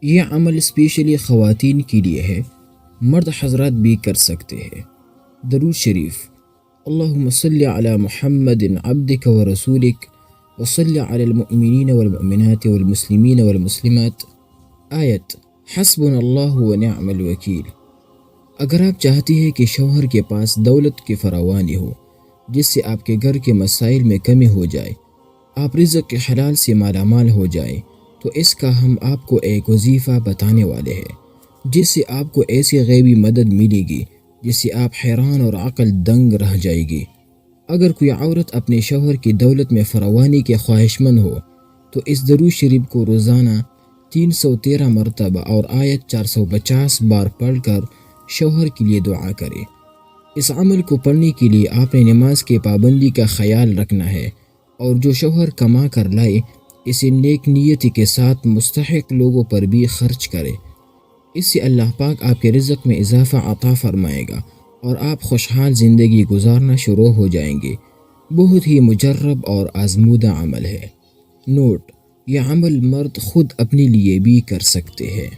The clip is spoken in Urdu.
یہ عمل اسپیشلی خواتین کے لیے ہے، مرد حضرات بھی کر سکتے ہیں۔ درود شریف۔ اللہم صلی علی محمد عبدک و رسولک وصلی علی المؤمنین والمؤمنات والمسلمین والمسلمات۔ آیت حسبنا اللہ و نعم الوکیل۔ اگر آپ چاہتی ہیں کہ شوہر کے پاس دولت کی فراوانی ہو جس سے آپ کے گھر کے مسائل میں کمی ہو جائے، آپ رزق کے حلال سے مالا مال ہو جائیں، تو اس کا ہم آپ کو ایک وظیفہ بتانے والے ہیں جس سے آپ کو ایسی غیبی مدد ملے گی جس سے آپ حیران اور عقل دنگ رہ جائے گی۔ اگر کوئی عورت اپنے شوہر کی دولت میں فراوانی کے خواہش مند ہو تو اس درود شریف کو روزانہ 313 مرتبہ اور آیت 450 بار پڑھ کر شوہر کے لیے دعا کرے۔ اس عمل کو پڑھنے کے لیے آپ نے نماز کی پابندی کا خیال رکھنا ہے، اور جو شوہر کما کر لائے اسے نیک نیتی کے ساتھ مستحق لوگوں پر بھی خرچ کرے۔ اس سے اللہ پاک آپ کے رزق میں اضافہ عطا فرمائے گا اور آپ خوشحال زندگی گزارنا شروع ہو جائیں گے۔ بہت ہی مجرب اور آزمودہ عمل ہے۔ نوٹ: یہ عمل مرد خود اپنے لیے بھی کر سکتے ہیں۔